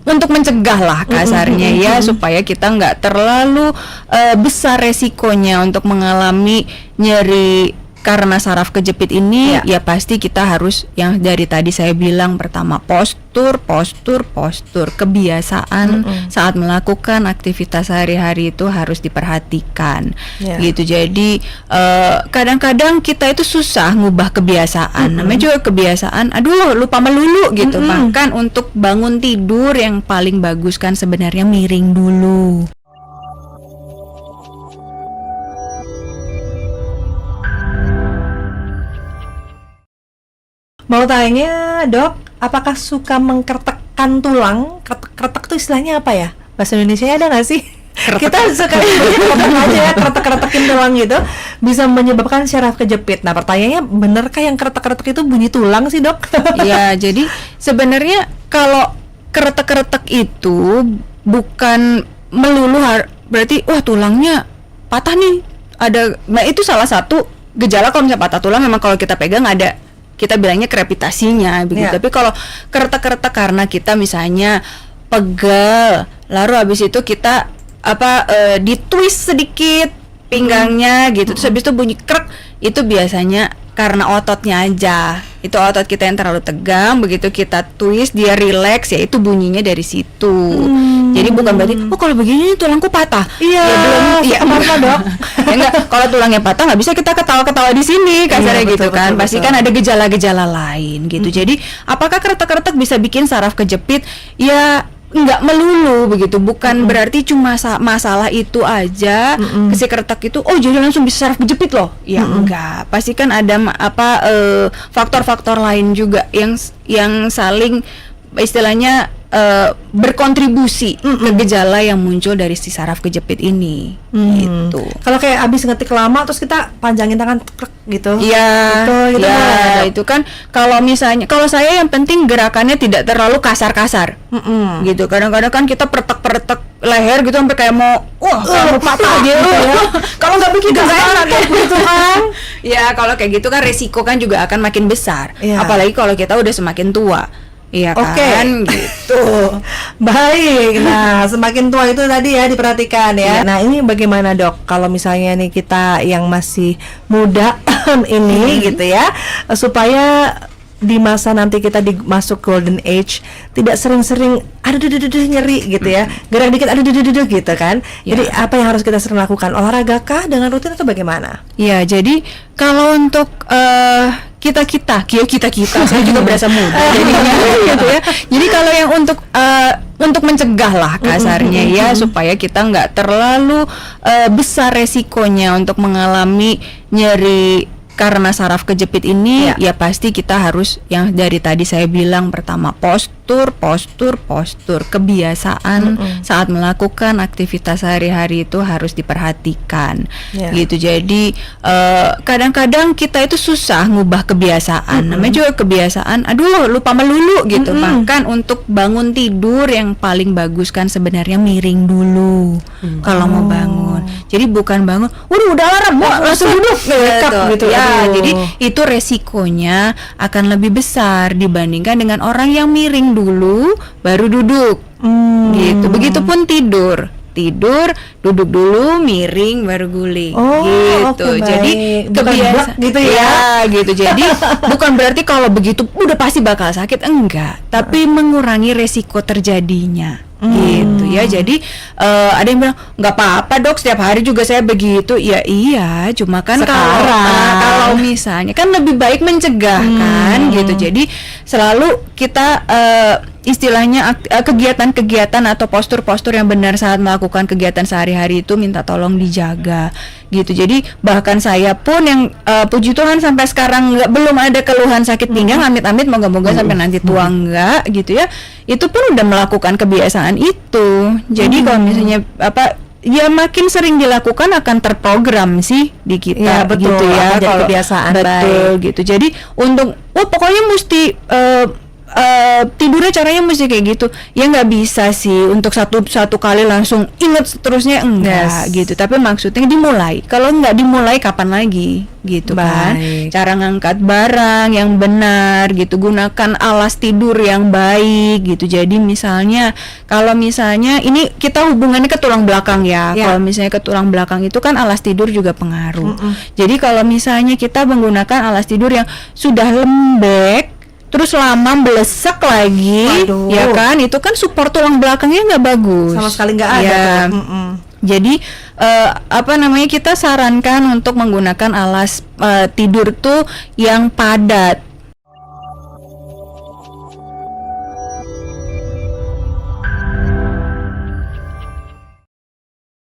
untuk mencegah lah kasarnya ya, supaya kita nggak terlalu besar resikonya untuk mengalami nyeri karena saraf kejepit ini. Ya pasti kita harus yang dari tadi saya bilang, pertama postur, kebiasaan saat melakukan aktivitas sehari-hari itu harus diperhatikan gitu. Jadi kadang-kadang kita itu susah ngubah kebiasaan, namanya juga kebiasaan, aduh lupa melulu gitu. Bahkan untuk bangun tidur yang paling bagus kan sebenarnya miring dulu. Mau tanya dok, apakah suka mengkretekkan tulang? Kretek itu istilahnya apa ya? Bahasa Indonesia ada nggak sih? Kita suka kretek aja ya, kretek-kretekin tulang gitu, bisa menyebabkan saraf kejepit. Nah pertanyaannya, benarkah yang kretek-kretek itu bunyi tulang sih dok? Ya, jadi sebenarnya kalau kretek-kretek itu bukan melulu berarti wah tulangnya patah nih. Nah itu salah satu gejala kalau misalnya patah tulang, memang kalau kita pegang ada, kita bilangnya krepitasinya begitu. Tapi kalau kretek-kretek karena kita misalnya pegal, lalu habis itu kita ditwist sedikit pinggangnya gitu, terus habis itu bunyi krek, itu biasanya karena ototnya aja. Itu otot kita yang terlalu tegang, begitu kita twist dia relax, ya itu bunyinya dari situ. Jadi bukan berarti kalau begini tulangku patah. Ya belum, ya apa dok? Ya enggak, kalau tulangnya patah nggak bisa kita ketawa-ketawa di sini kasarnya gitu kan. Pasti kan ada gejala-gejala lain gitu. Jadi apakah kretek-kretek bisa bikin saraf kejepit? Ya nggak melulu begitu, bukan berarti cuma masalah itu aja. Si kretek itu jadi langsung bisa saraf kejepit loh. Ya enggak, pasti kan ada faktor-faktor lain juga yang saling istilahnya berkontribusi ke gejala yang muncul dari si saraf kejepit ini. Gitu. Kalau kayak abis ngetik lama terus kita panjangin tangan gitu. Iya. Itu kan kalau misalnya, kalau saya yang penting gerakannya tidak terlalu kasar-kasar. Gitu. Kadang-kadang kan kita pertek-pertek leher gitu sampai kayak mau patah gitu ya. Kalau nggak begitu nggak enak gitu kan. Ya kalau kayak gitu kan resiko kan juga akan makin besar. Apalagi kalau kita udah semakin tua. Iya kan, gitu. Baik, nah semakin tua itu tadi ya diperhatikan ya. Nah ini bagaimana dok, kalau misalnya nih kita yang masih muda ini gitu ya, supaya di masa nanti kita masuk golden age tidak sering-sering nyeri gitu ya, gerak dikit gitu kan. Jadi apa yang harus kita sering lakukan? Olahraga kah dengan rutin atau bagaimana? Ya, jadi kalau untuk kita saya juga berasa muda jadinya gitu ya. Jadi kalau yang untuk mencegah lah kasarnya ya, supaya kita nggak terlalu besar resikonya untuk mengalami nyeri karena saraf kejepit ini. Ya pasti kita harus yang dari tadi saya bilang, pertama postur, kebiasaan saat melakukan aktivitas sehari-hari itu harus diperhatikan gitu. Jadi kadang-kadang kita itu susah ngubah kebiasaan, namanya juga kebiasaan, aduh lupa melulu gitu. Bahkan untuk bangun tidur yang paling bagus kan sebenarnya miring dulu kalau mau bangun. Jadi bukan bangun, udah alarm, langsung duduk gitu ya. Jadi itu resikonya akan lebih besar dibandingkan dengan orang yang miring dulu baru duduk. Gitu. Begitupun tidur, duduk dulu, miring, baru guling. Gitu. Jadi kebiasaan gitu ya. Gitu. Jadi bukan berarti kalau begitu udah pasti bakal sakit, enggak. Tapi mengurangi resiko terjadinya. Gitu ya. Jadi ada yang bilang nggak apa-apa dok, setiap hari juga saya begitu. Ya iya, cuma kan kalau misalnya kan lebih baik mencegah kan gitu. Jadi selalu kita istilahnya kegiatan-kegiatan atau postur-postur yang benar saat melakukan kegiatan sehari-hari itu minta tolong dijaga gitu. Jadi bahkan saya pun yang puji Tuhan sampai sekarang belum ada keluhan sakit pinggang, amit-amit moga-moga sampai nanti tua enggak gitu ya, itu pun udah melakukan kebiasaan itu. Jadi kalau misalnya ya makin sering dilakukan akan terprogram sih di kita, betul, gitu ya, jadi kebiasaan betul baik. Gitu. Jadi untuk pokoknya mesti tidurnya caranya mesti kayak gitu. Ya nggak bisa sih untuk satu kali langsung inget seterusnya, enggak gitu. Tapi maksudnya dimulai. Kalau nggak dimulai kapan lagi gitu kan? Cara ngangkat barang yang benar gitu, gunakan alas tidur yang baik gitu. Jadi misalnya kalau misalnya ini kita hubungannya ke tulang belakang ya. Kalau misalnya ke tulang belakang itu kan alas tidur juga pengaruh. Jadi kalau misalnya kita menggunakan alas tidur yang sudah lembek terus lama belesek lagi, ya kan, itu kan support tulang belakangnya nggak bagus, sama sekali nggak ada. Ya. Jadi kita sarankan untuk menggunakan alas tidur tuh yang padat,